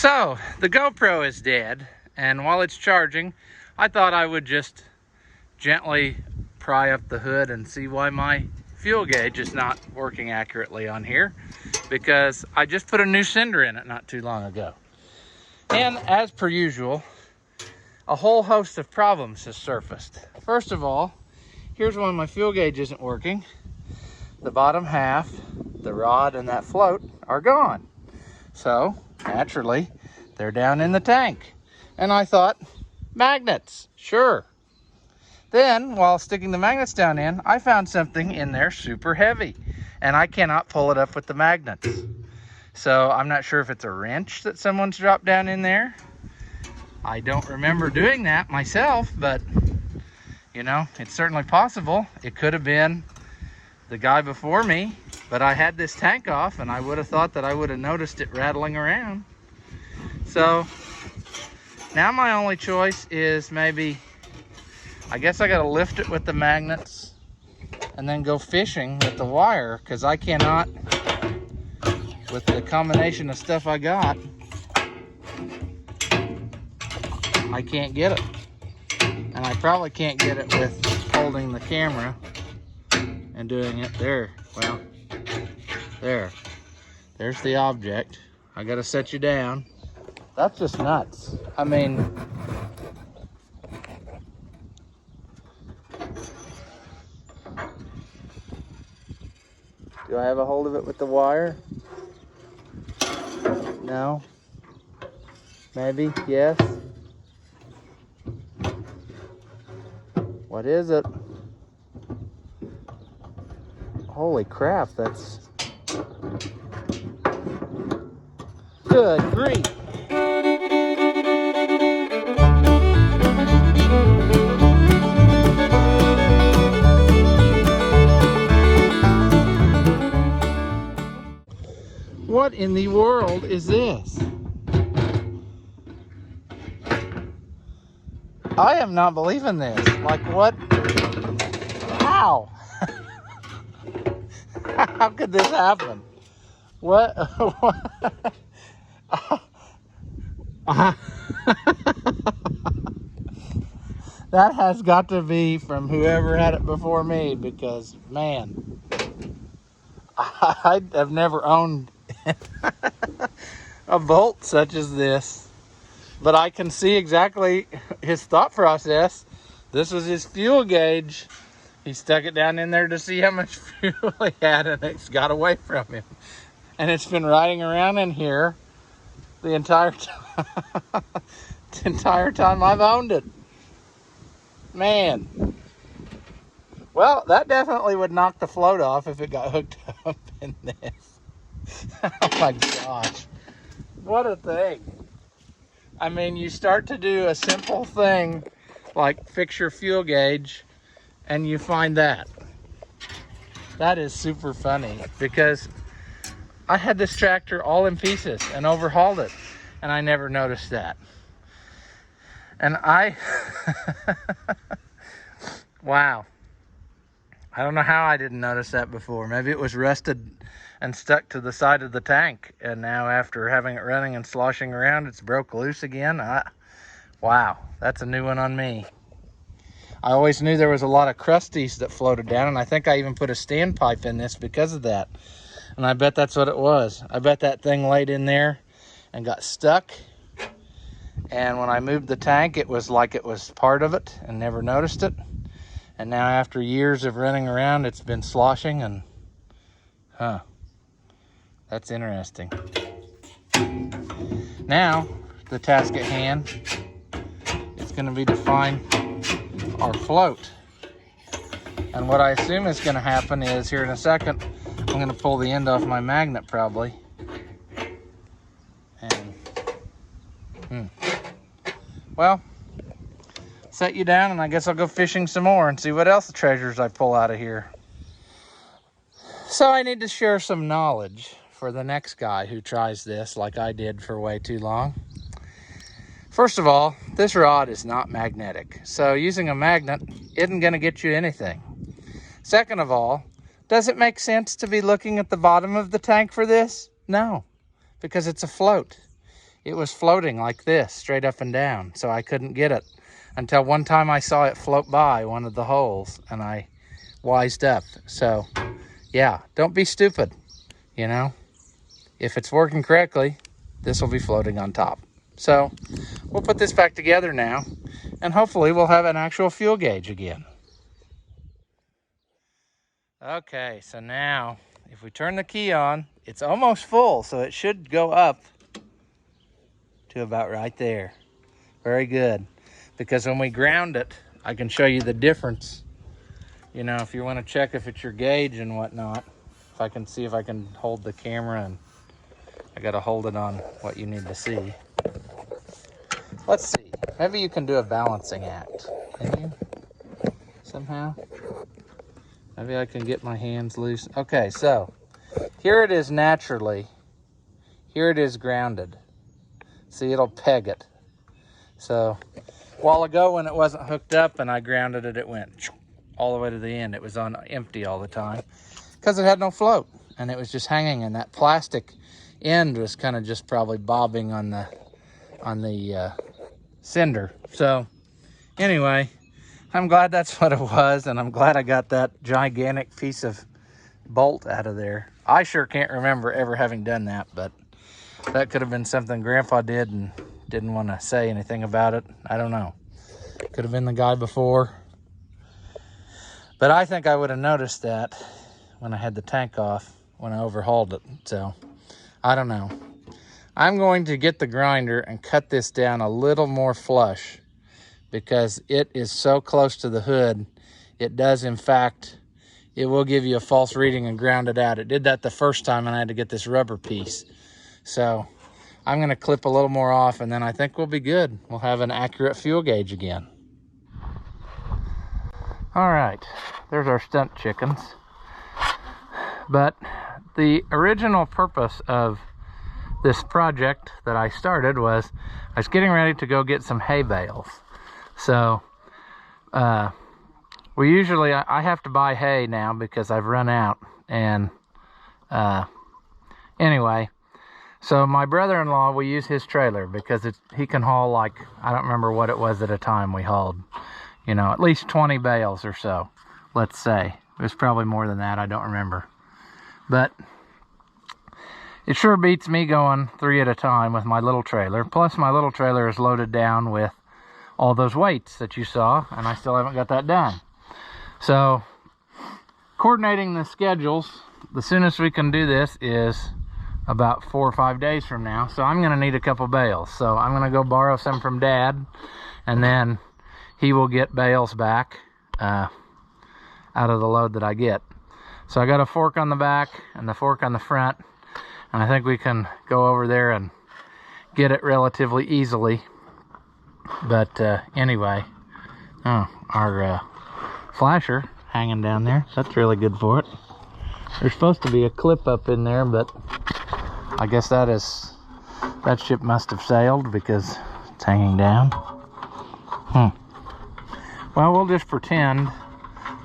So, the GoPro is dead, and while it's charging, I thought I would just gently pry up the hood and see why my fuel gauge is not working accurately on here, because I just put a new sender in it not too long ago. And as per usual, a whole host of problems has surfaced. First of all, here's why my fuel gauge isn't working. The bottom half, the rod and that float are gone. So, naturally, they're down in the tank. And I thought, magnets, sure. Then, while sticking the magnets down in, I found something in there super heavy, and I cannot pull it up with the magnets. So I'm not sure if it's a wrench that someone's dropped down in there. I don't remember doing that myself, but you know, it's certainly possible. It could have been the guy before me, but I had this tank off and I would have thought that I would have noticed it rattling around. So now my only choice is maybe, I guess I gotta lift it with the magnets and then go fishing with the wire, because I cannot, with the combination of stuff I got, I can't get it. And I probably can't get it with holding the camera and doing it there. Well, there's the object. I gotta set you down. That's just nuts. I mean, do I have a hold of it with the wire? No? Maybe? Yes? What is it? Holy crap, that's... Good grief! What in the world is this? I am not believing this. Like, what? How? How could this happen? What? That has got to be from whoever had it before me, because, man, I have never owned a bolt such as this. But I can see exactly his thought process. This was his fuel gauge. He stuck it down in there to see how much fuel he had, and it's got away from him. And it's been riding around in here the entire time, the entire time I've owned it. Man. Well, that definitely would knock the float off if it got hooked up in this. Oh my gosh. What a thing. I mean, you start to do a simple thing like fix your fuel gauge and you find that. That is super funny, because I had this tractor all in pieces and overhauled it, and I never noticed that. And wow. I don't know how I didn't notice that before. Maybe it was rusted and stuck to the side of the tank, and now after having it running and sloshing around, it's broke loose again. Wow, that's a new one on me. I always knew there was a lot of crusties that floated down, and I think I even put a standpipe in this because of that. And I bet that's what it was. I bet that thing laid in there and got stuck, and when I moved the tank, it was like it was part of it and never noticed it. And now after years of running around, it's been sloshing, and that's interesting. Now, the task at hand is going to be to find our float. And what I assume is going to happen is, here in a second, I'm going to pull the end off my magnet probably. And, well, set you down, and I guess I'll go fishing some more and see what else the treasures I pull out of here. So I need to share some knowledge for the next guy who tries this like I did for way too long. First of all, this rod is not magnetic, so using a magnet isn't going to get you anything. Second of all, does it make sense to be looking at the bottom of the tank for this? No, because it's a float. it was floating like this, straight up and down. So I couldn't get it until one time I saw it float by one of the holes and I wised up. So yeah, don't be stupid, you know. If it's working correctly, this will be floating on top. So we'll put this back together now, and hopefully we'll have an actual fuel gauge again. Okay, so now if we turn the key on, it's almost full, so it should go up to about right there. Very good, because when we ground it, I can show you the difference. You know, if you want to check if it's your gauge and whatnot, if I can see if I can hold the camera, and I got to hold it on what you need to see. Let's see, maybe you can do a balancing act. Can you? Somehow? Maybe I can get my hands loose. Okay, so here it is naturally. Here it is grounded. See, it'll peg it. So a while ago when it wasn't hooked up and I grounded it, it went all the way to the end. It was on empty all the time because it had no float, and it was just hanging, and that plastic end was kind of just probably bobbing on the cinder. So anyway, I'm glad that's what it was, and I'm glad I got that gigantic piece of bolt out of there. I sure can't remember ever having done that, but that could have been something Grandpa did and didn't want to say anything about it. I don't know. Could have been the guy before. But I think I would have noticed that when I had the tank off, when I overhauled it. So, I don't know. I'm going to get the grinder and cut this down a little more flush, because it is so close to the hood. It does, in fact, it will give you a false reading and ground it out. It did that the first time, and I had to get this rubber piece. So I'm going to clip a little more off, and then I think we'll be good. We'll have an accurate fuel gauge again. All right, there's our stunt chickens. But the original purpose of this project that I started was I was getting ready to go get some hay bales. So we usually, I have to buy hay now because I've run out. And anyway, so my brother-in-law, we use his trailer because he can haul, like, I don't remember what it was at a time we hauled, you know, at least 20 bales or so, let's say. It was probably more than that, I don't remember. But it sure beats me going 3 at a time with my little trailer. Plus my little trailer is loaded down with all those weights that you saw, and I still haven't got that done. So coordinating the schedules, the soonest we can do this is about 4 or 5 days from now. So I'm going to need a couple bales. So I'm going to go borrow some from Dad, and then he will get bales back out of the load that I get. So I got a fork on the back and the fork on the front, and I think we can go over there and get it relatively easily. But anyway, our flasher hanging down there, that's really good for it. There's supposed to be a clip up in there, but I guess that ship must have sailed because it's hanging down. Well, we'll just pretend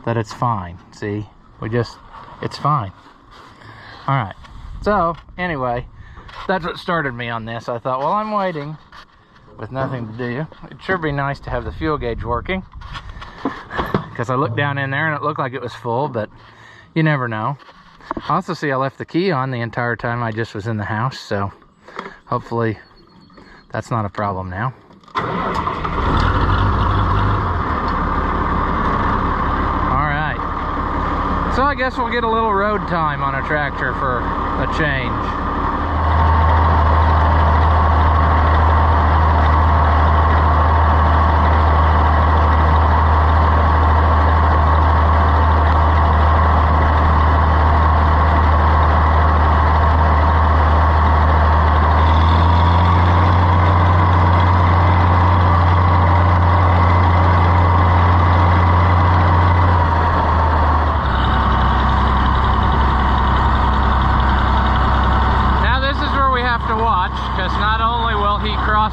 that it's fine. See, it's fine. All right. So anyway, that's what started me on this. I thought, well, I'm waiting with nothing to do. It'd sure be nice to have the fuel gauge working, because I looked down in there and it looked like it was full, but you never know. Also, see, I left the key on the entire time I just was in the house, so hopefully that's not a problem now. So I guess we'll get a little road time on a tractor for a change.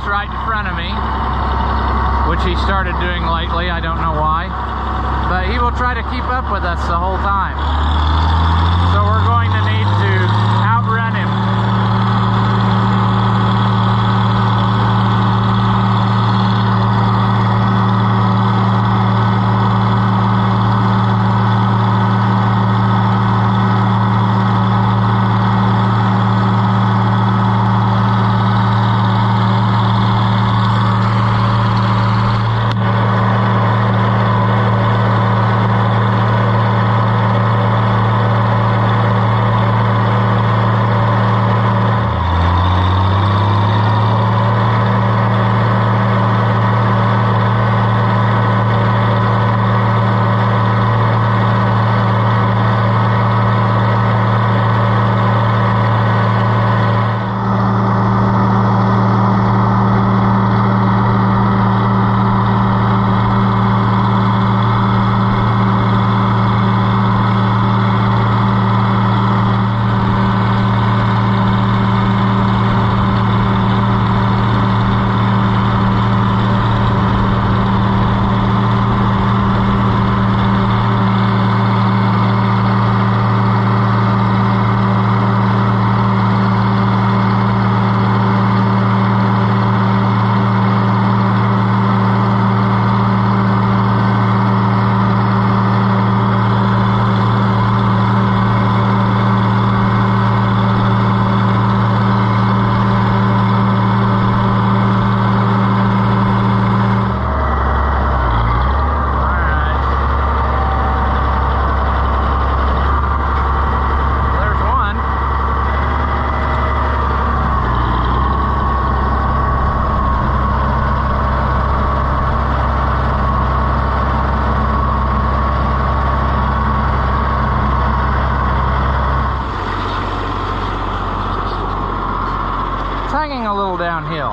Right in front of me, which he started doing lately, I don't know why, but he will try to keep up with us the whole time, so we're going to need to outrun him.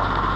all.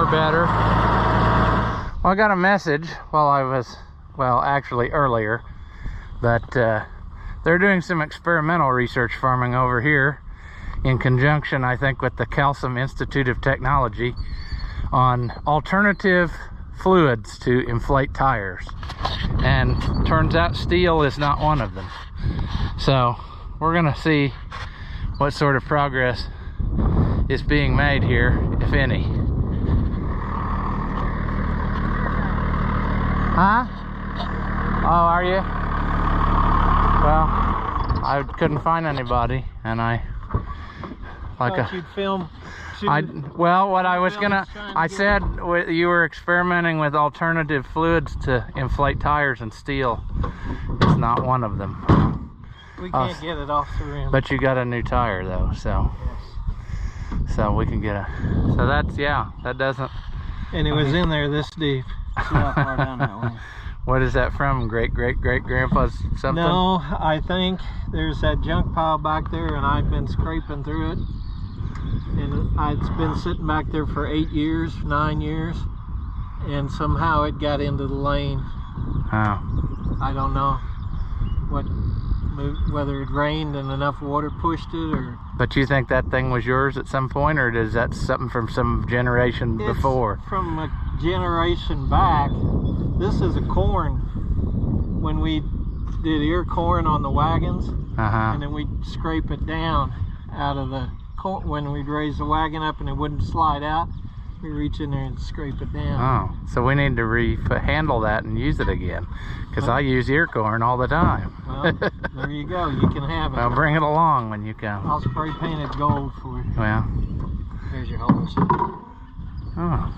Better. Well, I got a message while I was, well, actually earlier, that they're doing some experimental research farming over here in conjunction, I think, with the Calcium Institute of Technology on alternative fluids to inflate tires. And turns out steel is not one of them. So we're gonna see what sort of progress is being made here, if any. Huh? Oh, are you? Well, I couldn't find anybody, and I you'd film. Well, what I was gonna, I said you were experimenting with alternative fluids to inflate tires, and steel is not one of them. We can't get it off the rim. But you got a new tire though, so yes. So we can get a. So that's, yeah, that doesn't. And it was in there this deep. See how far down that way. What is that from? Great grandpa's something? No, I think there's that junk pile back there, and I've been scraping through it, and it's been sitting back there for 8 years, 9 years, and somehow it got into the lane. Oh. I don't know whether it rained and enough water pushed it, or. But you think that thing was yours at some point, or is that something from some generation before? From a generation back. This is a corn. When we did ear corn on the wagons, and then we'd scrape it down out of the corn. When we'd raise the wagon up and it wouldn't slide out, we reach in there and scrape it down. Oh, so we need to handle that and use it again, because I use ear corn all the time. Well, there you go. You can have it. Well, bring it along when you come. I'll spray paint it gold for you. Well, there's your hose. Oh,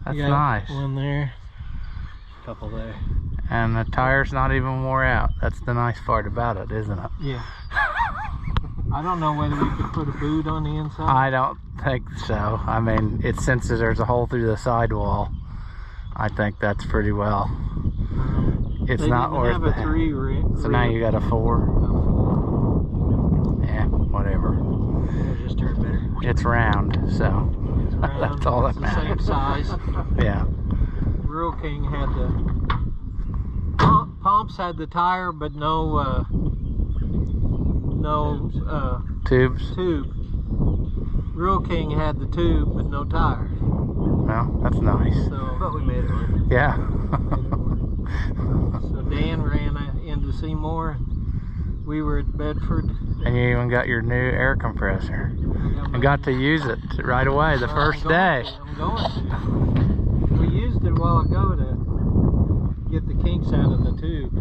that's you got nice. One there, couple there. And the tire's not even wore out. That's the nice part about it, isn't it? Yeah. I don't know whether we could put a boot on the inside. I don't think so. I mean, since there's a hole through the sidewall, I think that's pretty well. It's not worth it. So now you got a 4. Yeah, whatever. It'll just turn better. It's round, so it's round. That's all that matters. Same size. Yeah. Real King had the pumps had the tire, but no tubes. Tube. Real King had the tube, but no tire. Well, that's nice. So, but we made it work. Yeah. So Dan ran into Seymour. We were at Bedford. And you even got your new air compressor. And got to use it right away the first day. I'm going to. We used it a while ago to get the kinks out of the tube.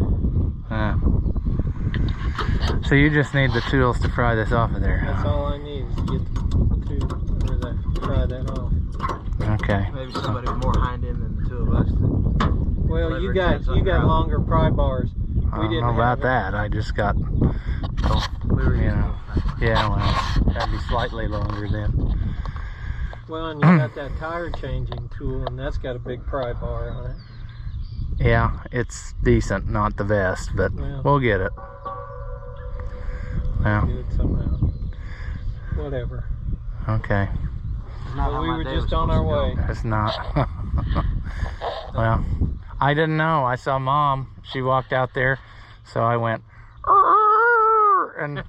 So you just need the tools to pry this off of there. That's all I need is to get the tube, or pry that off. Okay. Maybe somebody more hind end than the two of us. Well, you got longer pry bars. I don't know about that. I just got, yeah, well, that'd be slightly longer then. Well, and you got that tire changing tool, and that's got a big pry bar on it. Yeah, it's decent, not the best, but we'll get it. We'll do it somehow. Whatever. Okay. Well, we were just on our way. It's not. Well, I didn't know. I saw Mom. She walked out there, so I went, and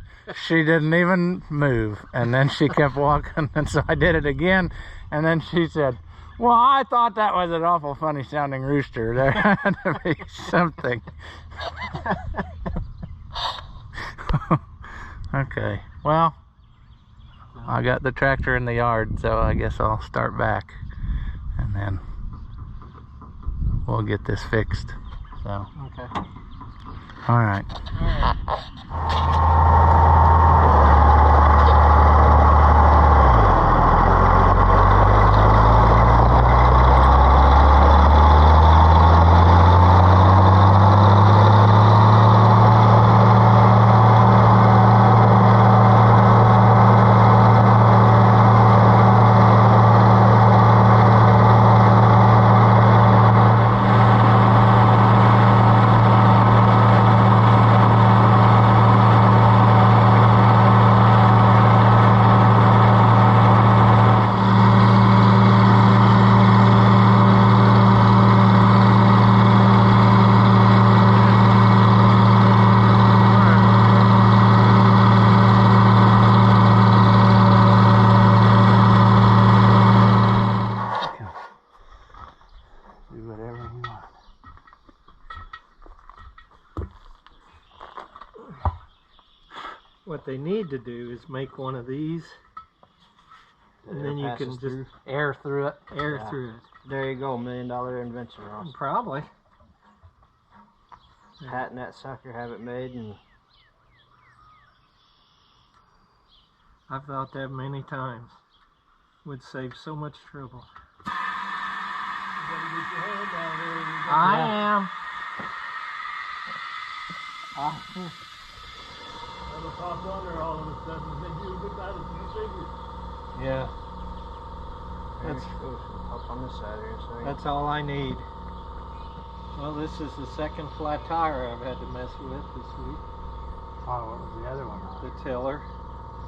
she didn't even move. And then she kept walking, and so I did it again. And then she said, well, I thought that was an awful funny sounding rooster. There had to be something. Okay, well, I got the tractor in the yard, so I guess I'll start back and then we'll get this fixed. So, Okay. all right. Do whatever you want. What they need to do is make one of these, and then you can just Air through it. air through it. There you go, $1 million invention, Ross. Probably. Patent that sucker, have it made, and I've thought that many times. Would save so much trouble. I am. Yeah. that's up on this side here. So That's all I need. Well, this is the second flat tire I've had to mess with this week. Oh, what was the other one? The tiller.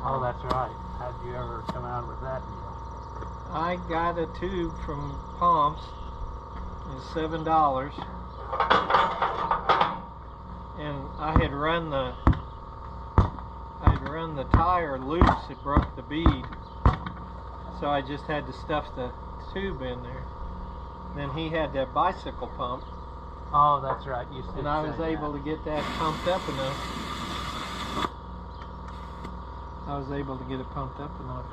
Oh, that's right. How'd you ever come out with that deal? I got a tube from Palms. It was $7. And I had run the tire loose. It broke the bead. So I just had to stuff the tube in there. Then he had that bicycle pump. Oh, that's right. You said. And I was able to get that pumped up enough. I was able to get it pumped up enough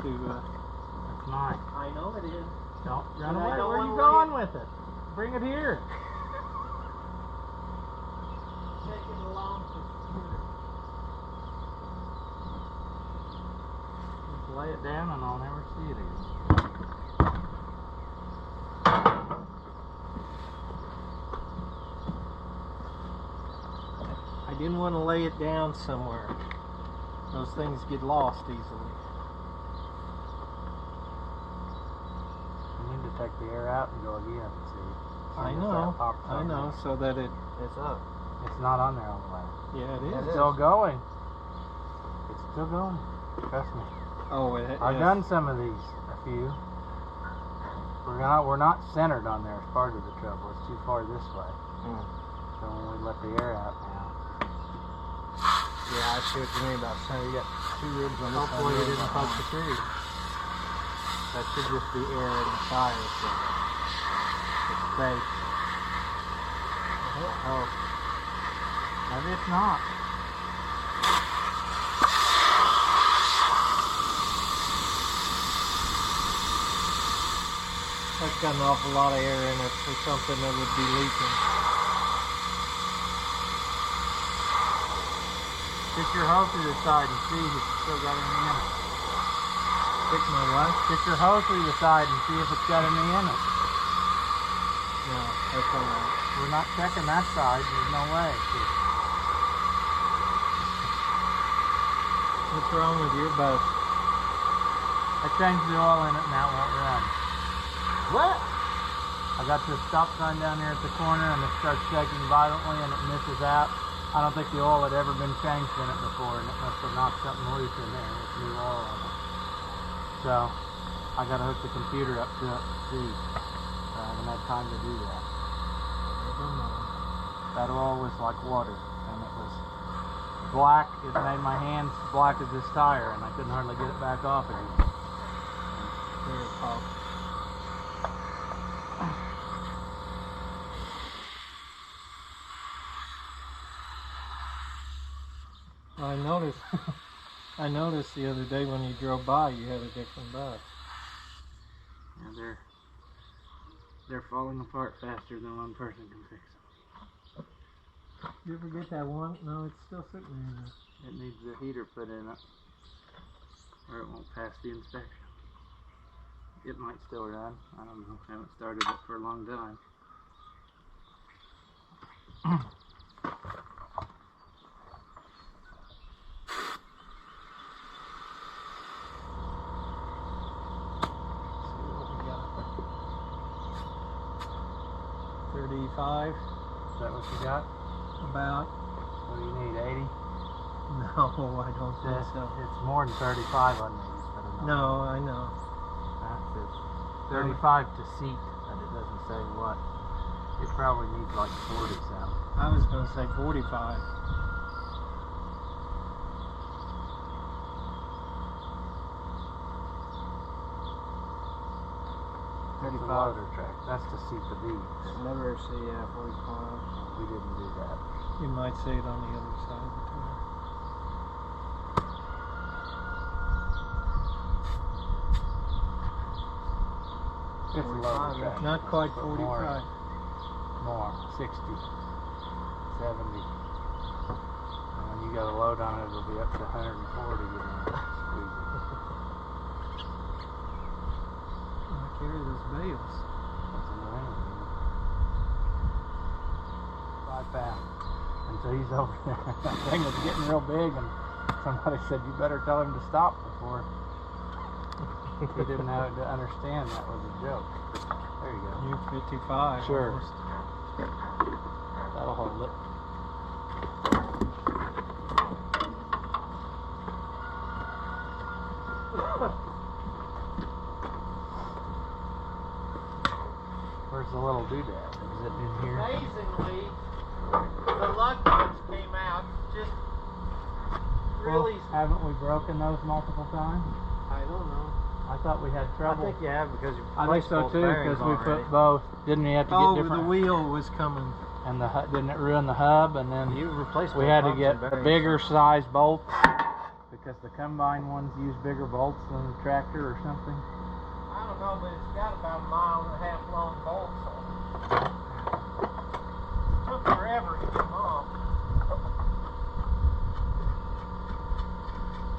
to. That's mine. I know it is. Don't run And I away. don't Where are you wanna going with it? Bring it here. Take it along to Just lay it down and I'll never see it again. I didn't want to lay it down somewhere. Those things get lost easily. You need to take the air out and go again. See. I know, so that it's up. It's not on there all the way. yeah, it It's is. still going. It's still going. Trust me. Oh, I've done some of these, a few. We're not centered on there as part of the trouble. It's too far this way. So when we let the air out now. Yeah, I see what you mean about center. You got two ribs on this side. Hopefully it didn't touch the tree. That should just be air in the fire. So it's safe. Oh. Maybe it's not. That's got an awful lot of air in it for something that would be leaking. Stick your hose through the side and see if it's still got any in it. Stick my what? Stick your hose through the side and see if it's got any in it. No, that's all right. We're not checking that side. There's no way. What's wrong with your bus? I changed the oil in it and now it won't run. What? I got this stop sign down here at the corner and it starts shaking violently and it misses out. I don't think the oil had ever been changed in it before and it must have knocked something loose in there with new oil in it. So I got to hook the computer up to it to see. I haven't had time to do that. That oil was like water and it was black. It made my hands black as this tire and I couldn't hardly get it back off again. Very pop. I noticed. I noticed the other day when you drove by, you had a different bus. Yeah, they're falling apart faster than one person can fix them. You ever get that one? No, it's still sitting there. It needs a heater put in it, or it won't pass the inspection. It might still run. I don't know. I haven't started it for a long time. See what we got. 35. Is that what you got? About. What do you need, 80? No, I don't think so. It's more than 35 on these, but No, I know. That's it. 35 to seat, but it doesn't say what. It probably needs like 40 some. I was going to say 45. That's a loader track. That's to seat the beads. Never see 45. We didn't do that. You might see it on the other side of the tire. It's a loader track. Not quite But 45. More. 60. 70. And when you got a load on it, it'll be up to 140. You know, squeeze it. I carry those bales. That's annoying. 5 pounds. Until he's over there. That thing was getting real big, and somebody said, you better tell him to stop before. He didn't have to understand that was a joke. There you go. You're 55. Sure. Almost. That'll hold it. Where's the little doodad? Is it in here? Amazingly, the lug nuts came out just really. Well, haven't we broken those multiple times? I don't know. I thought we had trouble. I think you have because you I think so too, because we put both. Didn't we have to get Oh, different? the wheel was coming. And the didn't it ruin the hub? And then You replaced we had to get the bigger size bolts because the combine ones use bigger bolts than the tractor or something. I don't know, but it's got about 1.5 miles long bolts on it. It took forever to get them off.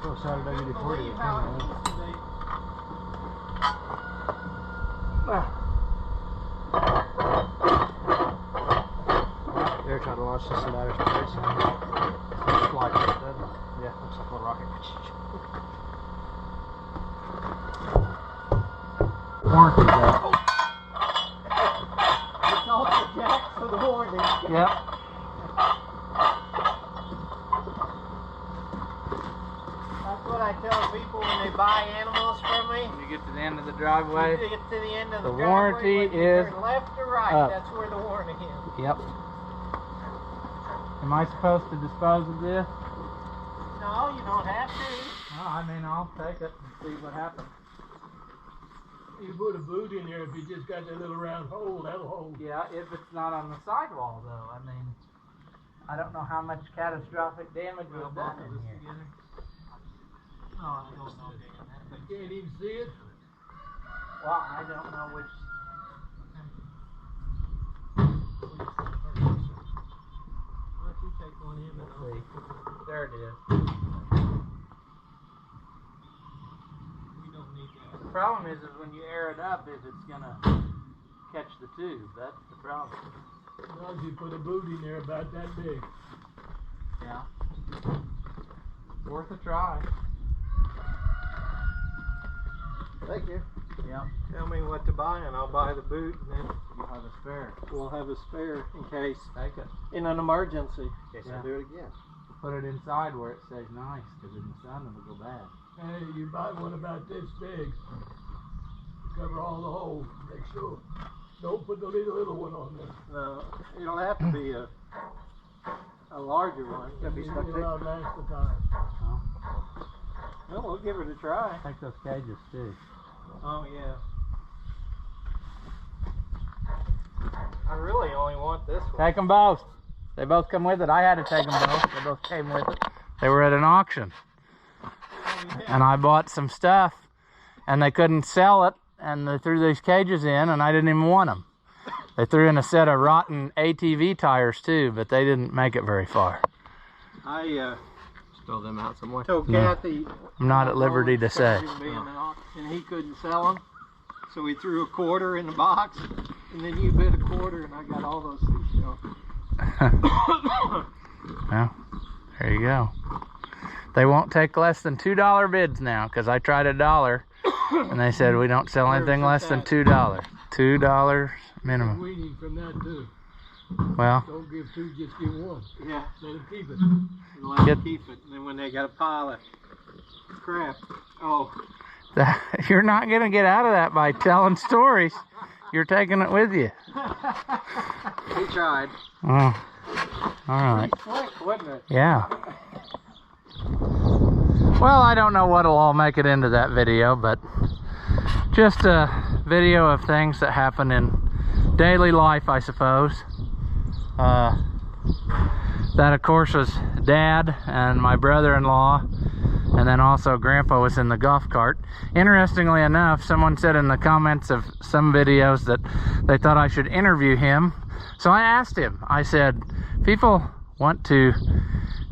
So Saturday I couldn't before believe how easy they. They're trying to launch this in outer space. Looks like it, doesn't it? Yeah, looks like a little rocket. Warranty's up. It's all the jacks for the warranty. Yep. That's what I tell people when they buy animals from me. When you get to the end of the driveway. You get to the end of the The driveway, warranty whether you is turn left or right. up. That's where the warranty is. Yep. Am I supposed to dispose of this? No, you don't have to. No, I mean I'll take it and see what happens. You put a boot in there if you just got that little round hole, that'll hold. Yeah, if it's not on the sidewall though. I mean, I don't know how much catastrophic damage was done in here. No, I don't know, Dan. You can't even see it. Well, I don't know which. Why don't you take one in and Let's I'll see. There it is. we don't need that. The problem is when you air it up, is it's gonna catch the tube. That's the problem. Now you put a boot in there about that big. Yeah. Worth a try. Thank you. Yeah. Tell me what to buy and I'll buy the boot and then You'll have a spare. we'll have a spare in case, Take it. in an emergency. In case Yeah. I do it again. Put it inside where it stays nice, because in the sun it'll go bad. Hey, you buy one about this big. Cover all the holes. Make sure. Don't put the little one on there. No, it'll have to be a larger one. Gotta be stuck It'll there. outlast the time. Well, we'll give it a try. Take those cages too. Oh, yeah. I really only want this one. Take them both. They both come with it. I had to take them both. They both came with it. They were at an auction. And I bought some stuff, and they couldn't sell it, and they threw these cages in, and I didn't even want them. They threw in a set of rotten ATV tires too, but they didn't make it very far. I stole them out somewhere. Told Kathy, I'm not at liberty to say. And he couldn't sell them, so we threw a quarter in the box, and then you bid a quarter, and I got all those seashells. Well, there you go. They won't take less than $2 bids now, because I tried $1, and they said we don't sell anything less than $2. $2 minimum. Weaning from that too. Well, Don't give two, just give one. Yeah. Let them keep it. Let them keep it, and then when they got a pile of crap, you're not going to get out of that by telling stories. You're taking it with you. We tried. Oh, all right. Quick, wasn't it? Yeah. Well, I don't know what'll all make it into that video, but just a video of things that happen in daily life, I suppose. That, of course, was Dad and my brother-in-law, and then also Grandpa was in the golf cart. Interestingly enough, someone said in the comments of some videos that they thought I should interview him. So I asked him, I said, people want to,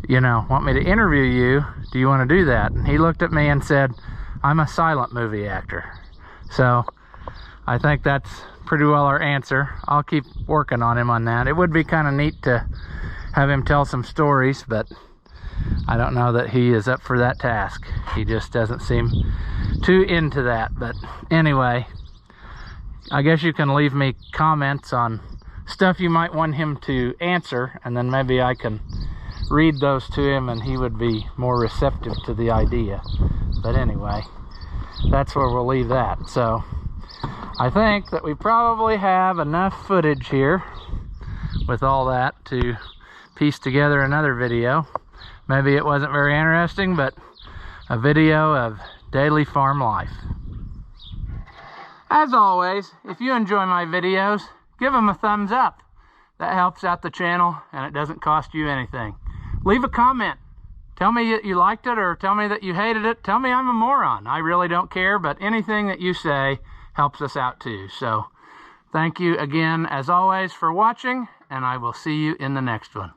want me to interview you. Do you want to do that? And he looked at me and said, I'm a silent movie actor. So I think that's pretty well our answer. I'll keep working on him on that. It would be kind of neat to have him tell some stories, but I don't know that he is up for that task. He just doesn't seem too into that. But anyway, I guess you can leave me comments on stuff you might want him to answer, and then maybe I can read those to him and he would be more receptive to the idea. But anyway, that's where we'll leave that. So I think that we probably have enough footage here with all that to piece together another video. Maybe it wasn't very interesting, but a video of daily farm life. As always, if you enjoy my videos, give them a thumbs up. That helps out the channel and it doesn't cost you anything. Leave a comment. Tell me that you liked it or tell me that you hated it. Tell me I'm a moron. I really don't care, but anything that you say helps us out too. So thank you again, as always, for watching, and I will see you in the next one.